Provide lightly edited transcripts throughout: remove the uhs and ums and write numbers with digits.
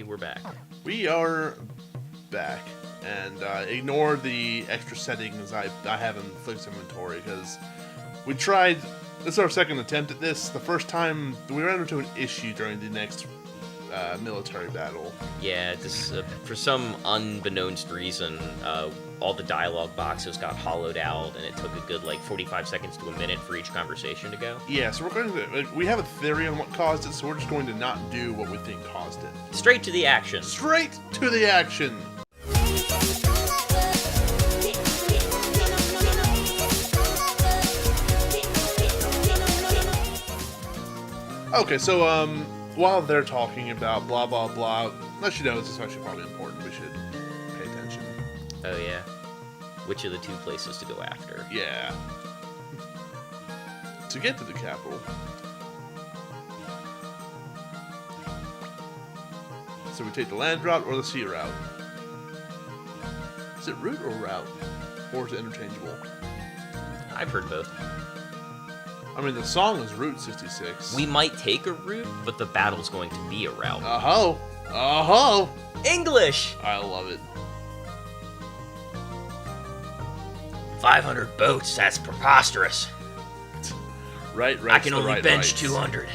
we're back. We are back, and ignore the extra settings I have in Flix inventory, because we tried, this is our second attempt at this. The first time, we ran into an issue during the next military battle. Yeah, this for some unbeknownst reason, all the dialogue boxes got hollowed out, and it took a good, 45 seconds to a minute for each conversation to go. Yeah, so we're going to, we have a theory on what caused it, so we're just going to not do what we think caused it. Straight to the action. Straight to the action! Okay, so, while they're talking about blah blah blah, let you know this is actually probably important. We should pay attention. Oh, yeah. Which are the two places to go after? Yeah. To get to the capital. So we take the land route or the sea route? Is it route or route? Or is it interchangeable? I've heard both. I mean, the song is Route 66. We might take a route, but the battle's going to be a route. Uh-ho! Uh-ho! English! I love it. 500 boats, that's preposterous. Right. I can only bench 200.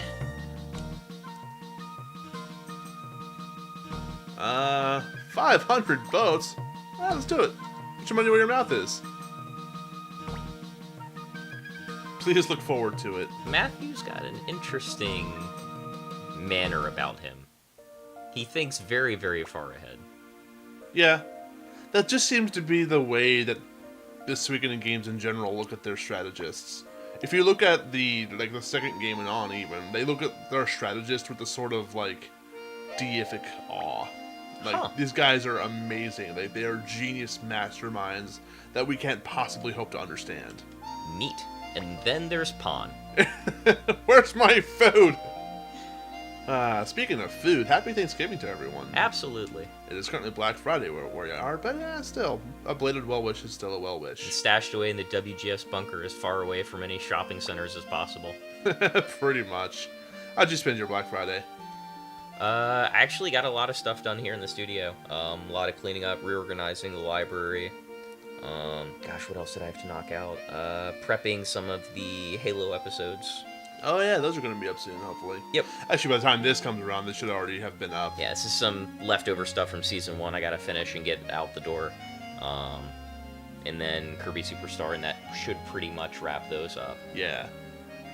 500 boats? Well, let's do it. Put your money where your mouth is. Please look forward to it. Matthew's got an interesting manner about him. He thinks very, very far ahead. Yeah. That just seems to be the way that the Suikoden games in general look at their strategists. If you look at the second game and on even, they look at their strategist with the sort of, deific awe. These guys are amazing. They are genius masterminds that we can't possibly hope to understand. Neat. And then there's Pawn. Where's my food? Speaking of food, happy Thanksgiving to everyone. Absolutely. It is currently Black Friday where you are, but still, a belated well-wish is still a well-wish. And stashed away in the WGS bunker as far away from any shopping centers as possible. Pretty much. How'd you spend your Black Friday? I actually got a lot of stuff done here in the studio. A lot of cleaning up, reorganizing the library. What else did I have to knock out? Prepping some of the Halo episodes. Oh yeah, those are going to be up soon, hopefully. Yep. Actually, by the time this comes around, they should already have been up. Yeah, this is some leftover stuff from Season 1 I gotta finish and get out the door. And then Kirby Superstar, and that should pretty much wrap those up. Yeah.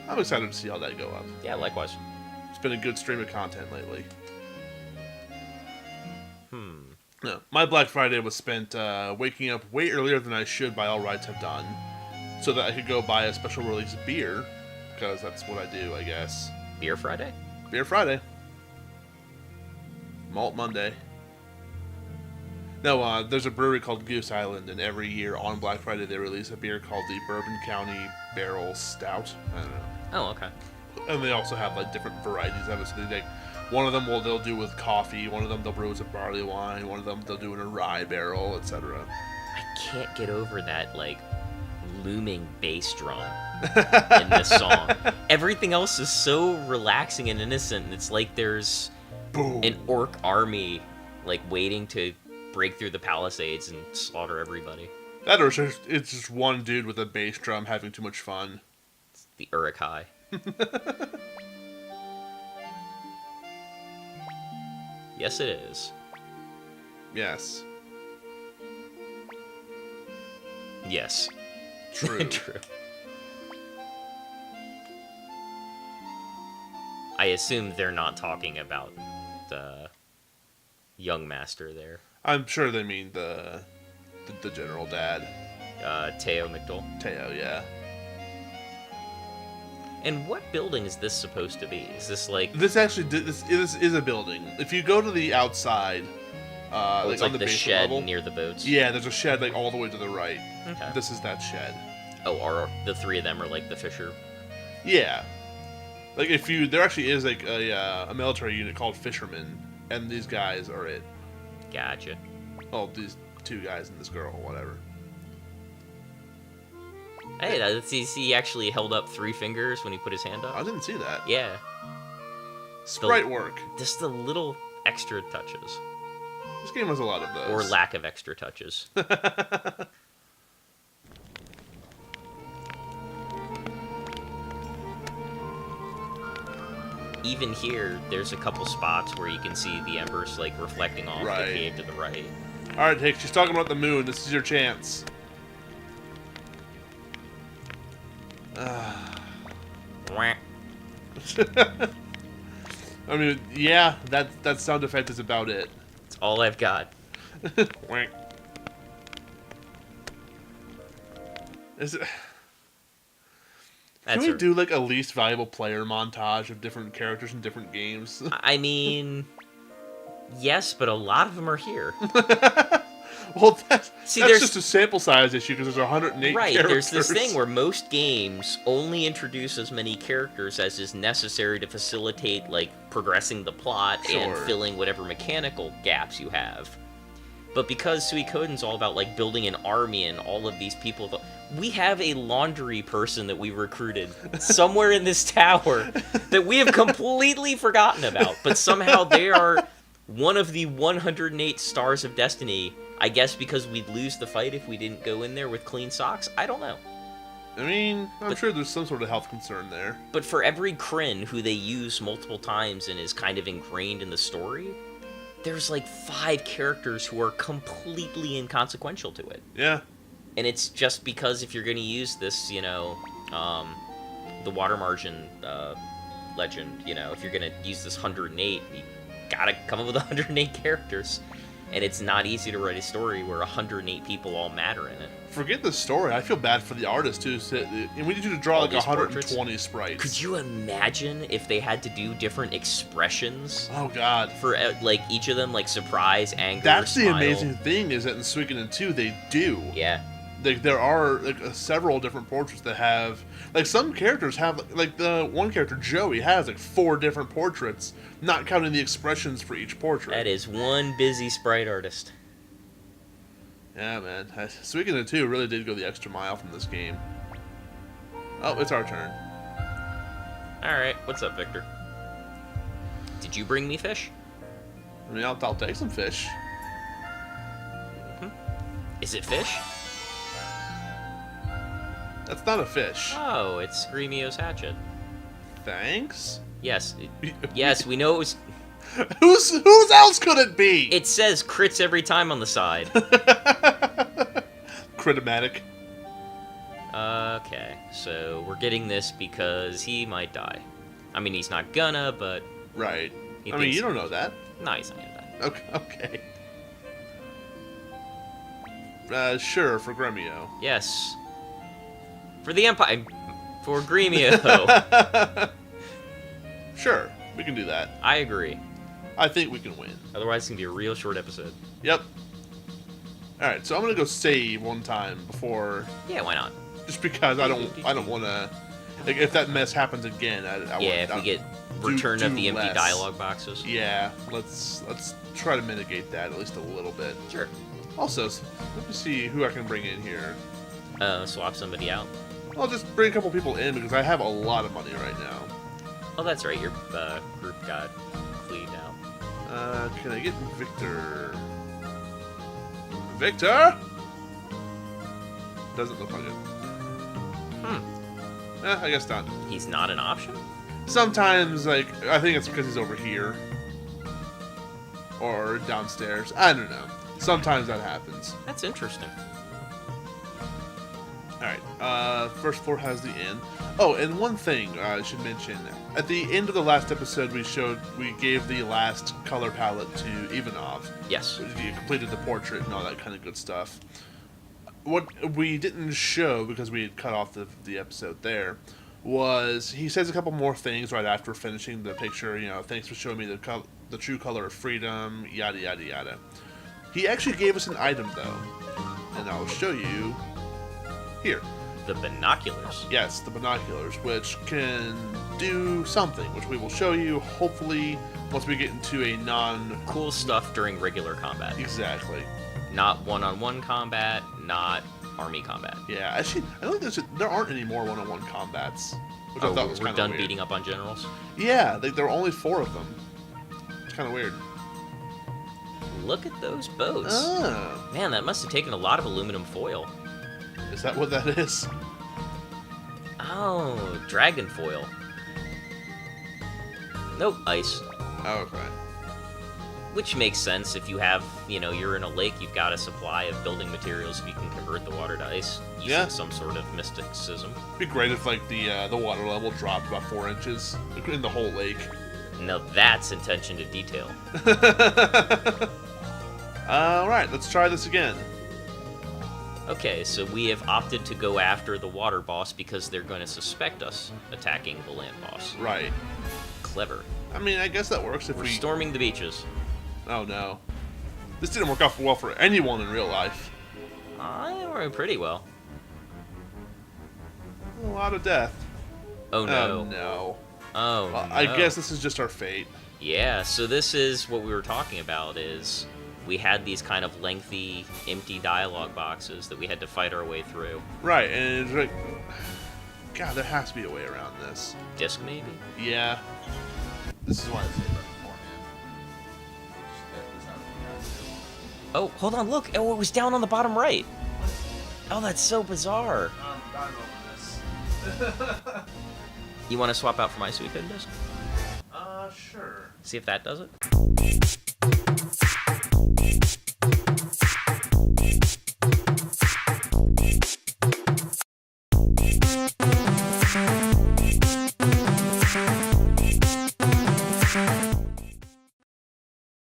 I'm excited to see how that go up. Yeah, likewise. It's been a good stream of content lately. No, my Black Friday was spent waking up way earlier than I should by all rights have done, so that I could go buy a special release beer, because that's what I do, I guess. Beer Friday? Beer Friday. Malt Monday. No, there's a brewery called Goose Island, and every year on Black Friday they release a beer called the Bourbon County Barrel Stout. I don't know. Oh, okay. And they also have different varieties of it. So they one of them they'll do with coffee. One of them they'll brew as a barley wine. One of them they'll do in a rye barrel, etc. I can't get over that looming bass drum in this song. Everything else is so relaxing and innocent. It's like there's Boom. An orc army waiting to break through the palisades and slaughter everybody. That or it's just one dude with a bass drum having too much fun. It's the Urukai. Yes, it is. Yes. Yes. True. True. I assume they're not talking about the young master there. I'm sure they mean the general dad. Teo McDowell. Teo, yeah. And what building is this supposed to be? Is this This is a building. If you go to the outside, it's on the the basement shed level, near the boats? Yeah, there's a shed all the way to the right. Okay. This is that shed. Oh, are the three of them are the Fisher? Yeah. There actually is a military unit called Fishermen, and these guys are it. Gotcha. Oh, these two guys and this girl, whatever. Hey, he actually held up 3 fingers when he put his hand up. I didn't see that. Yeah. Sprite work. Just the little extra touches. This game has a lot of those. Or lack of extra touches. Even here, there's a couple spots where you can see the embers like reflecting off the cave to the right. Alright, Hicks, she's talking about the moon. This is your chance. Wah. I mean, yeah, that sound effect is about it. That's all I've got. Is it... Can we do like a least valuable player montage of different characters in different games? I mean, yes, but a lot of them are here. Well, that's just a sample size issue because there's 108 characters. Right, there's this thing where most games only introduce as many characters as is necessary to facilitate, like, progressing the plot and filling whatever mechanical gaps you have. But because Suikoden's all about, like, building an army and all of these people, we have a laundry person that we recruited somewhere in this tower that we have completely forgotten about. But somehow they are one of the 108 stars of destiny. I guess because we'd lose the fight if we didn't go in there with clean socks? I don't know. I mean, I'm sure there's some sort of health concern there. But for every Kryn who they use multiple times and is kind of ingrained in the story, there's like 5 characters who are completely inconsequential to it. Yeah. And it's just because if you're going to use this, you know, the water margin legend, you know, if you're going to use this 108, you gotta come up with 108 characters. And it's not easy to write a story where 108 people all matter in it. Forget the story. I feel bad for the artist, too. And we need you to draw all like 120 portraits. sprites. Could you imagine if they had to do different expressions? Oh, God. For, like, each of them, like, surprise, anger, That's smile. the amazing thing, is that in Suikoden 2, they do. Yeah. Like, there are like several different portraits that have, like, some characters have, like, the one character, Joey, has like 4 different portraits, not counting the expressions for each portrait. That is one busy sprite artist. Yeah, man. Suikoden 2 really did go the extra mile from this game. Oh, it's our turn. Alright, what's up, Victor? Did you bring me fish? I mean, I'll take some fish. Is it fish? That's not a fish. Oh, it's Screamio's hatchet. Thanks? Yes. Yes, we know it was... Whose else could it be? It says crits every time on the side. Critomatic. Okay, so we're getting this because he might die. I mean, he's not gonna, but... Right. I mean, you don't know that. No, he's not gonna die. Okay. Sure, for Gremio. Yes. For the Empire. For Gremio. Sure, we can do that. I agree. I think we can win. Otherwise, it's going to be a real short episode. Yep. Alright, so I'm going to go save one time before... Yeah, why not? Just because I don't want to... Like, if that mess happens again, if we get return of the empty dialogue boxes. Yeah, let's try to mitigate that at least a little bit. Sure. Also, let me see who I can bring in here. Swap somebody out. I'll just bring a couple people in because I have a lot of money right now. Oh, that's right. Your group got cleaned out. Can I get Victor? Victor? Doesn't look like it. I guess not. He's not an option? Sometimes, like, I think it's because he's over here. Or downstairs. I don't know. Sometimes that happens. That's interesting. Alright, first floor has the inn. Oh, and one thing I should mention. At the end of the last episode, we gave the last color palette to Ivanov. Yes. He completed the portrait and all that kind of good stuff. What we didn't show, because we had cut off the episode there, was he says a couple more things right after finishing the picture. You know, thanks for showing me the true color of freedom, yada, yada, yada. He actually gave us an item, though. And I'll show you here. The binoculars. Yes, the binoculars, which can do something, which we will show you, hopefully, once we get into a cool stuff during regular combat. Exactly. Not one-on-one combat, not army combat. Yeah, actually, I don't think there aren't any more one-on-one combats, which I thought was kind of weird. We're done beating up on generals? Yeah, there are only 4 of them. It's kind of weird. look at those boats. Ah, Man, that must have taken a lot of aluminum foil. is that what that is? Oh, dragon foil. Nope, ice. Oh, okay. Which makes sense if you have, you're in a lake, you've got a supply of building materials if you can convert the water to ice using Yeah. some sort of mysticism. It'd be great if, like, the water level dropped about 4 inches in the whole lake. Now that's attention to detail. Alright, let's try this again. Okay, so we have opted to go after the water boss because they're going to suspect us attacking the land boss. Right. Clever. I mean, I guess that works if We're we... storming the beaches. Oh, no. This didn't work out well for anyone in real life. It worked pretty well. A lot of death. Oh no. Oh, no. Oh Well, no. I guess this is just our fate. Yeah, so this is what we were talking about, is we had these kind of lengthy, empty dialogue boxes that we had to fight our way through. Right, and it's like... God, there has to be a way around this. Disc, maybe? Yeah. This is why I say beforehand. Just get this out of you guys. Oh, hold on, look! Oh, it was down on the bottom right! Oh, that's so bizarre! I'm over this. You want to swap out for my Suikoden disc? Sure. See if that does it?